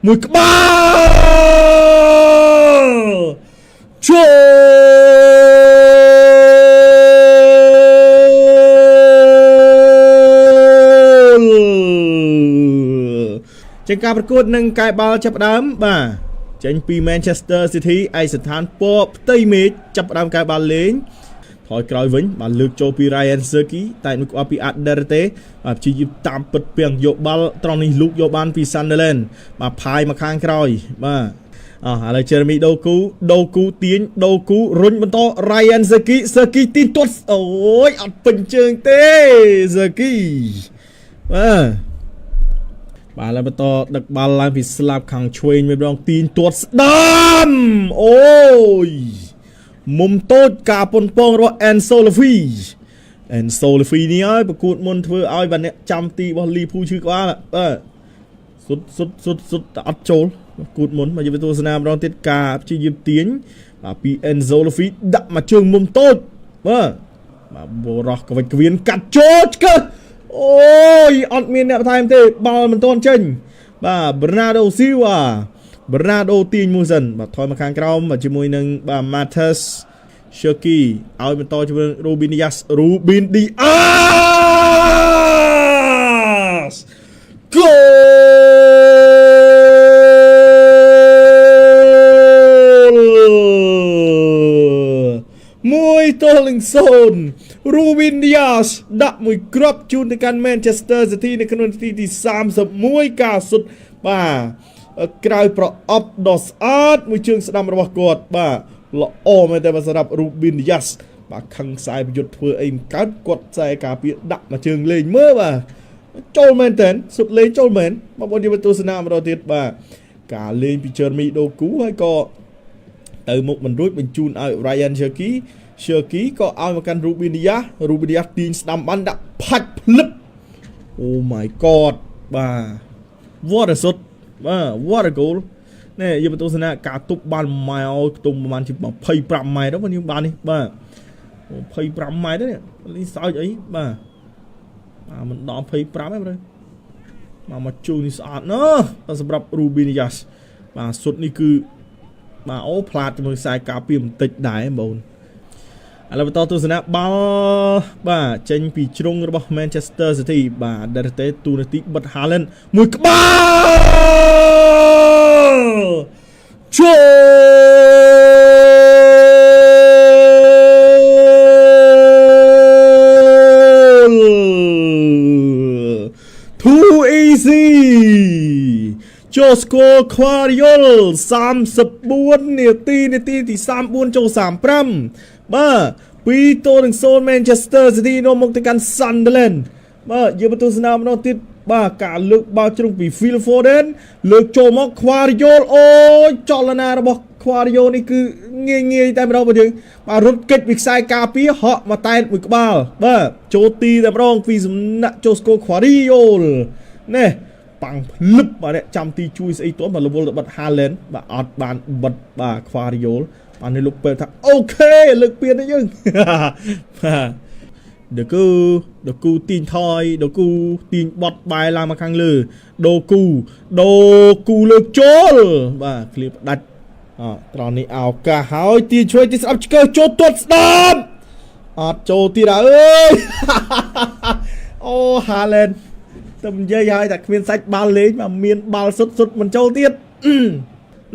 មួយក្បាលចូលជាការប្រកួតនឹងកាយបាល់ចាប់ផ្ដើមបាទចេញពី Manchester City ឯកស្ថានពណ៌ផ្ទៃមេឃចាប់ផ្ដើមកាយបាល់លេងថយក្រោយវិញបានលើកចូលពី Ryan Cherki តែមួយក្បាលពី Aderte បាទព្យាយាមតាមពិតពាំងយកបាល់ត្រង់នេះលូកយកបានពី Sunderland បាទផាយមកខាងក្រោយបាទឥឡូវ Jeremy Doku ទាញ Doku រុញបន្ត Ryan Cherki ទាញទាត់អូយអត់ពេញជើងទេ Cherki បាទឡើយបន្តដឹកបាល់ឡើងពីស្លាប់ខាងឆ្វេងមួយម្ដងទាញទាត់ស្ដាំអូយមុំតូចការប៉ុនប៉ងរបស់ Enzo Lefy នេះហើយប្រកួតមុនធ្វើឲ្យបាទអ្នកចាំទីរបស់ Liverpool ឈឺក្បាលបាទសុទ្ធអត់ចូលប្រកួតមុនមកយកទៅទស្សនាម្ដងទៀតការព្យាយាមទាញបាទពី Enzo Lefy ដាក់មកជើងមុំតូចបាទបរោះកវិចកវៀនកាត់ចូលឆ្កឹះអូយអត់មានអ្នកបន្ថែមទេបាល់មិនទាន់ចេញបាទ Bernardo Silva ទាញមួយសិនបាទថយមកខាងក្រោមជាមួយនឹងបាទ Matheus Cherki ឲ្យបន្តជាមួយ Ruben Dias គោ1-0 Ruben Dias ដាក់មួយគ្រាប់ជូនទៅកាន់ Manchester City នៅក្នុងនាទីទី31ការសុទ្ធបាទក្រៅប្រអប់ដ៏ស្អាតមួយជើងស្ដាំរបស់គាត់បាទល្អមែនតែសម្រាប់ Ruben Dias បាទខឹងខ្សែប្រយុទ្ធធ្វើអីមិនកើតគាត់ខ្សែការពារដាក់មកជើងលេងមើលបាទចូលមែនតើសុទ្ធលេងចូលមែនបងប្អូនយកទៅទស្សនាម្ដងទៀតបាទការលេងពី Jeremy Doku ហើយក៏ទៅមុខមិនរួចបញ្ជូនឲ្យ Ryan Cherki ក៏ឲ្យមកកាន់ Ruben Dias ទាញស្ដាំបានដាក់ផាច់ភ្លឹប Oh my god បាទ what a shot បាទ what a goal នេះយកទៅទស្សនាការទប់បានម៉ែឲ្យខ្ទង់ប្រហែលជា25ម៉ែត្រហ្នឹងយើងបាននេះបាទ25ម៉ែត្រនេះលីសើចអីបាទមិនដល់25ទេបងមកជូននេះស្អាតណាស់សម្រាប់ Ruben Dias បាទសុទ្ធនេះគឺបាទអូផ្លាតជាមួយខ្សែការពារបន្តិចដែរបងឥឡូវបន្តទស្សនាបាល់បាទចេញពីជ្រុងរបស់ Manchester City បាទដែលទេទូនាទីបិទ Haaland មួយក្បាលចូលtoo easy ចូលស្គាល់ខ្វារីយ៉ុល34នាទីទី34ចូល35បាទ2-0 Manchester City នាំមកទៅកាន់ Sunderland បាទយើងបន្តទស្សនាម្ដងទៀតបាទការលើកបាល់ជ្រុងពី Phil Foden លើកចូលមកខ្វារីយ៉ុលអូយចលនារបស់ខ្វារីយ៉ុលនេះគឺងាយតែម្ដងបងយើងបាទរត់គេចពីខ្សែការពារហក់មកតែមួយក្បាលបាទចូលទីតែម្ដងពីសំណាក់ចូលស្គាល់ខ្វារីយ៉ុលនេះប៉ាំងភ្លឹបបាទចាំទីជួយស្អីទាន់បាទរវល់ទៅបិទ Haaland បាទអត់បានបិទបាទខ្វារីយ៉ុលបាននេះលោកពេលថាអូខេលើកពៀនទៅយើងបាទដកូទាញថយដកូទាញបត់បែរឡើងមកខាងលើដូគូលើកចូលបាទឃ្លៀបផ្ដាច់ត្រង់នេះឱកាសហើយទាញជួយទីស្ដាប់ឆ្កើចូលទាត់ស្ដាប់អត់ចូលទៀតអើយអូ Haaland តែនិយាយឲ្យតែគ្មានសាច់បាល់លេងមកមានបាល់សុទ្ធមិនចូលទៀត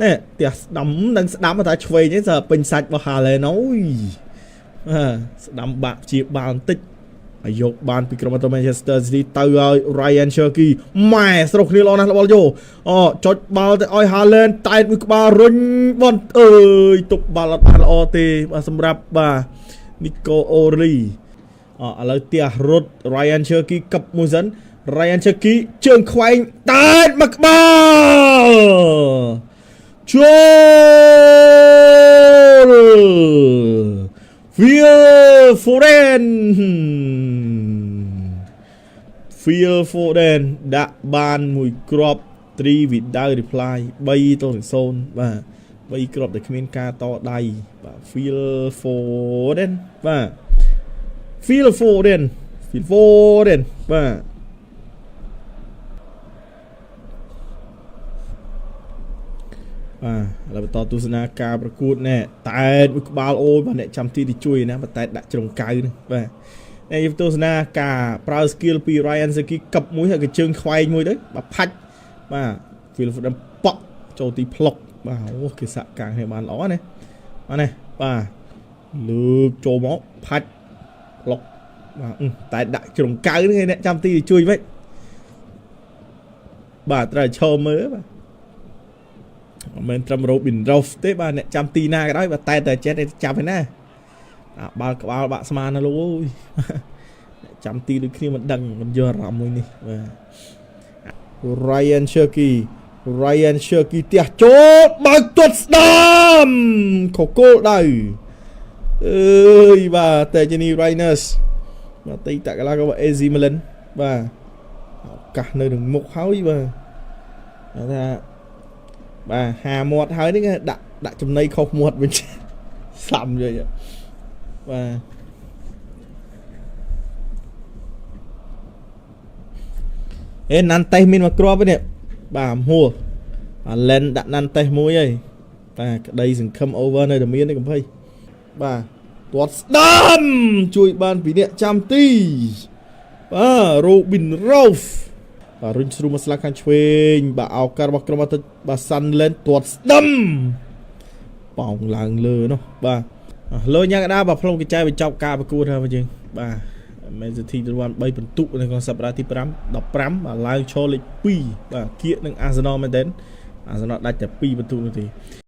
នេះផ្ទះស្ដាំនឹងស្ដាំតែឆ្វេងទេពេញសាច់របស់ Haaland អូយស្ដាំបាក់ជាបាល់បន្តិចហើយយកបានពីក្រុមរបស់ Manchester City ទៅឲ្យ Ryan Cherki ម៉ែស្រុកគ្នាល្អណាស់របស់យកចុចបាល់ទៅឲ្យ Haaland តែមួយក្បាលរុញបនអើយទប់បាល់អត់បានល្អទេបាទសម្រាប់បាទ Nico Ori ឥឡូវផ្ទះរត់ Ryan Cherki កັບមួយសិន Ryan Cherki ជើងខ្វែងតែមួយក្បាលចូល Phil Foden ដាក់បានមួយគ្រាប់ 3 without reply 3-0 បាទ3គ្រាប់ដែលគ្មានការតដៃបាទ Phil Foden បាទ Phil Foden បាទ เราไปต่อตุสนาการประกวดแน่แต่บาลโอ้บ้านเนี่ยจำที่ที่ช่วยนะมาแต่ดักจงไกลนึงในตุสนาการปราสกิลปีไรอันสกีกับมุ้ยกับเชิงควายมุ้ยđấyแบบพัดฟิลฟุตบอลปอกโจตีพลอกโอ้คือสะกลางให้บ้านล้อเนี่ยnày lược trồ máu phách lọc tại đại trường cái này nè trăm tí chui vậy bà ta cho mới mà mình trăm rô bình rô tế bà nè trăm tí na cái đó bà tay tay chết đây trăm phải nè bà bạn sama nó luôn trăm tí được khi mà đằng mình giờ rộng rồi nè Ryan Shirky tiệt chốt bằng tuột đam khổ cô đây ơi bà tệ chân đi Rainers mà tay tại cái là các bạn Ezi Milan và cả nơi đừng một háo bà hà một hơi đấy đã trong đây không một mình sầm rồi và ê năn tay mình mà cro với nè bà mua lên đặt năn tay mũi ấy và đây dừng come over nơi đầm miên đấy cũng phải bà tuột đam chui ban vì điện trăm ti Robin Rolf và Rinsu maslakan chuyền bà ao car bạc kromat bà săn lên tuột đam bỏng làng lơ nó bà lôi nhá đã bà phong cái chai bên trong ca bà cua thôi mà chứ bà mấy giờ thi đoàn bay phần tụ này còn sập ra thì đọc pram và live cho lịch pi và kiaនឹង Arsenal មែនទេ Arsenal ដាច់តែ2 បន្ទុកនោះទេ